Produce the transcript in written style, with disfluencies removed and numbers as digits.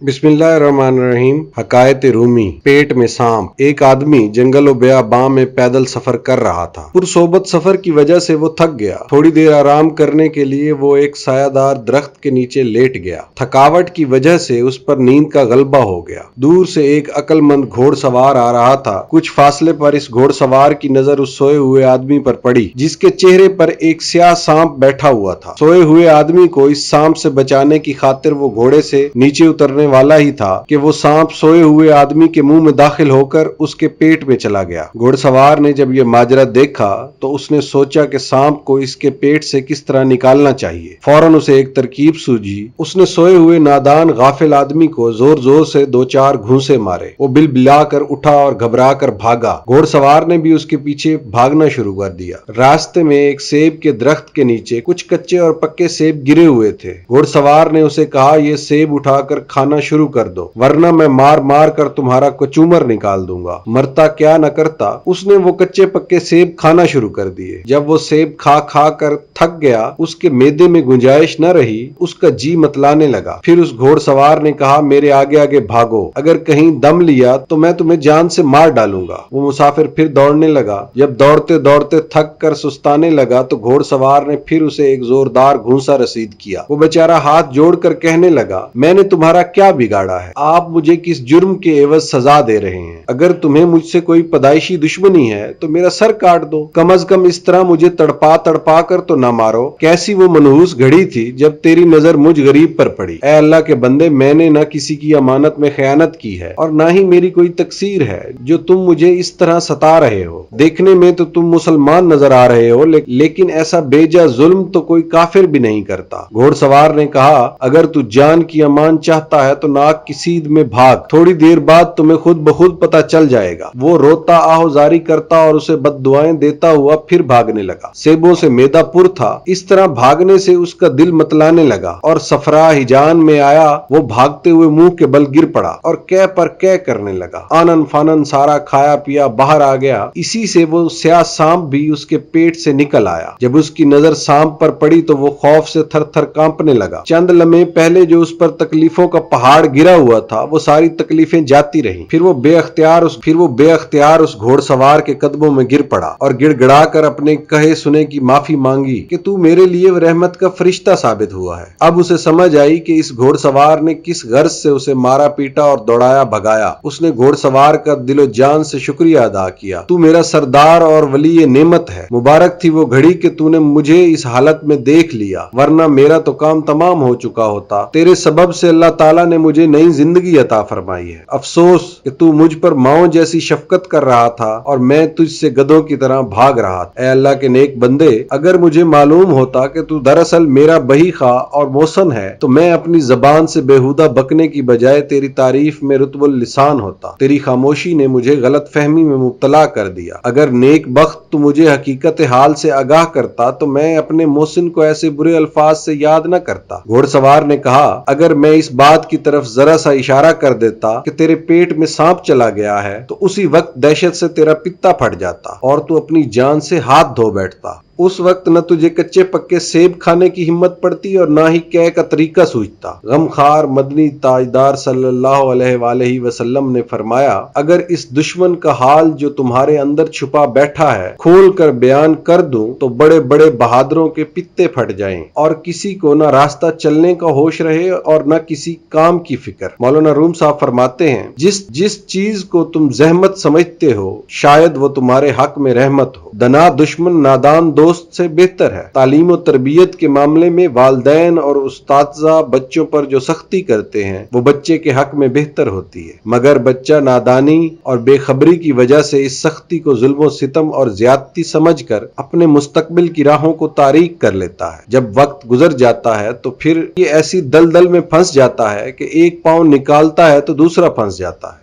बिस्मिल्लाहिर्रहमानिर्रहीम। हकायत रूमी। पेट में सांप। एक आदमी जंगल बियाबां में पैदल सफर कर रहा था। पुरसोबत सफर की वजह से वो थक गया। थोड़ी देर आराम करने के लिए वो एक सायादार दरख्त के नीचे लेट गया। थकावट की वजह से उस पर नींद का गलबा हो गया। दूर से एक अक्लमंद घोड़सवार आ रहा था। कुछ फासले पर इस घोड़सवार की नजर उस सोए हुए आदमी पर पड़ी, जिसके चेहरे पर एक स्याह सांप बैठा हुआ था। सोए हुए आदमी को इस सांप से बचाने की खातिर वो घोड़े से नीचे उतरने वाला ही था कि वो सांप सोए हुए आदमी के मुंह में दाखिल होकर उसके पेट में चला गया। घोड़सवार ने जब यह माजरा देखा तो उसने सोचा कि सांप को इसके पेट से किस तरह निकालना चाहिए। फौरन उसे एक तरकीब सूझी। उसने सोए हुए नादान गाफिल आदमी को जोर जोर से दो चार घूंसे मारे। वो बिलबिलाकर उठा और घबरा कर भागा। घोड़सवार ने भी उसके पीछे भागना शुरू कर दिया। रास्ते में एक सेब के दरख्त के नीचे कुछ कच्चे और पक्के सेब गिरे हुए थे। घोड़सवार ने उसे कहा, ये सेब उठाकर खाना शुरू कर दो, वरना मैं मार मार कर तुम्हारा कचूमर निकाल दूंगा। मरता क्या न करता, उसने वो कच्चे पक्के सेब खाना शुरू कर दिए। जब वो सेब खा खा कर थक गया, उसके मैदे में गुंजाइश न रही, उसका जी मतलाने लगा। फिर उस घोड़सवार ने कहा, मेरे आगे आगे भागो, अगर कहीं दम लिया तो मैं तुम्हें जान से मार डालूंगा। वो मुसाफिर फिर दौड़ने लगा। जब दौड़ते दौड़ते थक कर सुस्ताने लगा तो घोड़सवार ने फिर उसे एक जोरदार घूंसा रसीद किया। वो बेचारा हाथ जोड़कर कहने लगा, मैंने तुम्हारा क्या बिगाड़ा है? आप मुझे किस जुर्म के एवज सजा दे रहे हैं? अगर तुम्हें मुझसे कोई पैदाइशी दुश्मनी है तो मेरा सर काट दो। कम अज कम इस तरह मुझे तड़पा तड़पा कर तो ना मारो। कैसी वो मनहूस घड़ी थी जब तेरी नजर मुझ गरीब पर पड़ी। ऐ अल्लाह के बंदे, मैंने न किसी की अमानत में खयानत की है और ना ही मेरी कोई तकसीर है जो तुम मुझे इस तरह सता रहे हो। देखने में तो तुम मुसलमान नजर आ रहे हो, लेकिन ऐसा बेजा जुल्म तो कोई काफिर भी नहीं करता। घोड़सवार ने कहा, अगर तू जान की अमान चाहता है तो नाक की सीध में भाग, थोड़ी देर बाद तुम्हें खुद बखुद पता चल जाएगा। वो रोता आहोजारी करता और उसे बद्दुआएं देता हुआ फिर भागने लगा। सेबों से मैदा पुर था। इस तरह भागने से उसका दिल मतलाने लगा और सफरा हिजान में आया। वो भागते हुए मुंह के बल गिर पड़ा और कह पर कह करने लगा। आनन फानन सारा खाया पिया बाहर आ गया। इसी से वो स्याह सांप भी उसके पेट से निकल आया। जब उसकी नजर सांप पर पड़ी तो वो खौफ से थर थर कांपने लगा। चंद लम्हे पहले जो उस पर तकलीफों का पहाड़ गिरा हुआ था, वो सारी तकलीफें जाती रहीं। फिर वो बेअख्तियार उस घोड़सवार के कदमों में गिर पड़ा और गिड़गिड़ा कर अपने कहे सुने की माफी मांगी कि तू मेरे लिए रहमत का फरिश्ता साबित हुआ है। अब उसे समझ आई कि इस घोड़सवार ने किस गर्ज से उसे मारा पीटा और दौड़ाया भगाया। उसने घोड़सवार का दिलो जान से शुक्रिया अदा किया। तू मेरा सरदार और वली नेमत है। मुबारक थी वो घड़ी कि तूने मुझे इस हालत में देख लिया, वरना मेरा तो काम तमाम हो चुका होता। तेरे सबब से अल्लाह ताला ने मुझे नई जिंदगी अता फरमाई है। अफसोस कि तू मुझ पर माओ जैसी शफकत कर रहा था और मैं तुझसे गधों की तरह भाग रहा था। ऐ अल्लाह के नेक बंदे, अगर मुझे मालूम होता कि तू दरअसल मेरा बही खा और मोहसन है तो मैं अपनी जबान से बेहुदा बकने की बजाय तेरी तारीफ में रुतबुल लिसान होता। तेरी खामोशी ने मुझे गलत फहमी में मुब्तला कर दिया। अगर नेक बख्त तू मुझे हकीकत हाल से आगाह करता तो मैं अपने मोहसिन को ऐसे बुरे अल्फाज से याद न करता। घोड़सवार ने कहा, अगर मैं इस बात की तरफ जरा सा इशारा कर देता कि तेरे पेट में सांप चला गया है तो उसी वक्त दहशत से तेरा पित्ता फट जाता और तू अपनी जान से हाथ धो बैठता। उस वक्त न तुझे कच्चे पक्के सेब खाने की हिम्मत पड़ती और ना ही कह का तरीका सूझता। गमखार मदनी ताजदार सल्लल्लाहु अलैहि वसल्लम ने फरमाया, अगर इस दुश्मन का हाल जो तुम्हारे अंदर छुपा बैठा है खोल कर बयान कर दूं तो बड़े बड़े बहादुरों के पित्ते फट जाएं और किसी को न रास्ता चलने का होश रहे और न किसी काम की फिक्र। मौलाना रूम साहब फरमाते हैं, जिस चीज को तुम जहमत समझते हो शायद वो तुम्हारे हक में रहमत हो। दना दुश्मन नादान दोस्त से बेहतर है। तालीम और तरबियत के मामले में वालिदैन और उस्ताज़ा बच्चों पर जो सख्ती करते हैं वो बच्चे के हक में बेहतर होती है, मगर बच्चा नादानी और बेखबरी की वजह से इस सख्ती को जुल्म और सितम और ज्यादती समझकर अपने मुस्तकबिल की राहों को तारीक कर लेता है। जब वक्त गुजर जाता है तो फिर ये ऐसी दलदल में फंस जाता है कि एक पांव निकालता है तो दूसरा फंस जाता है।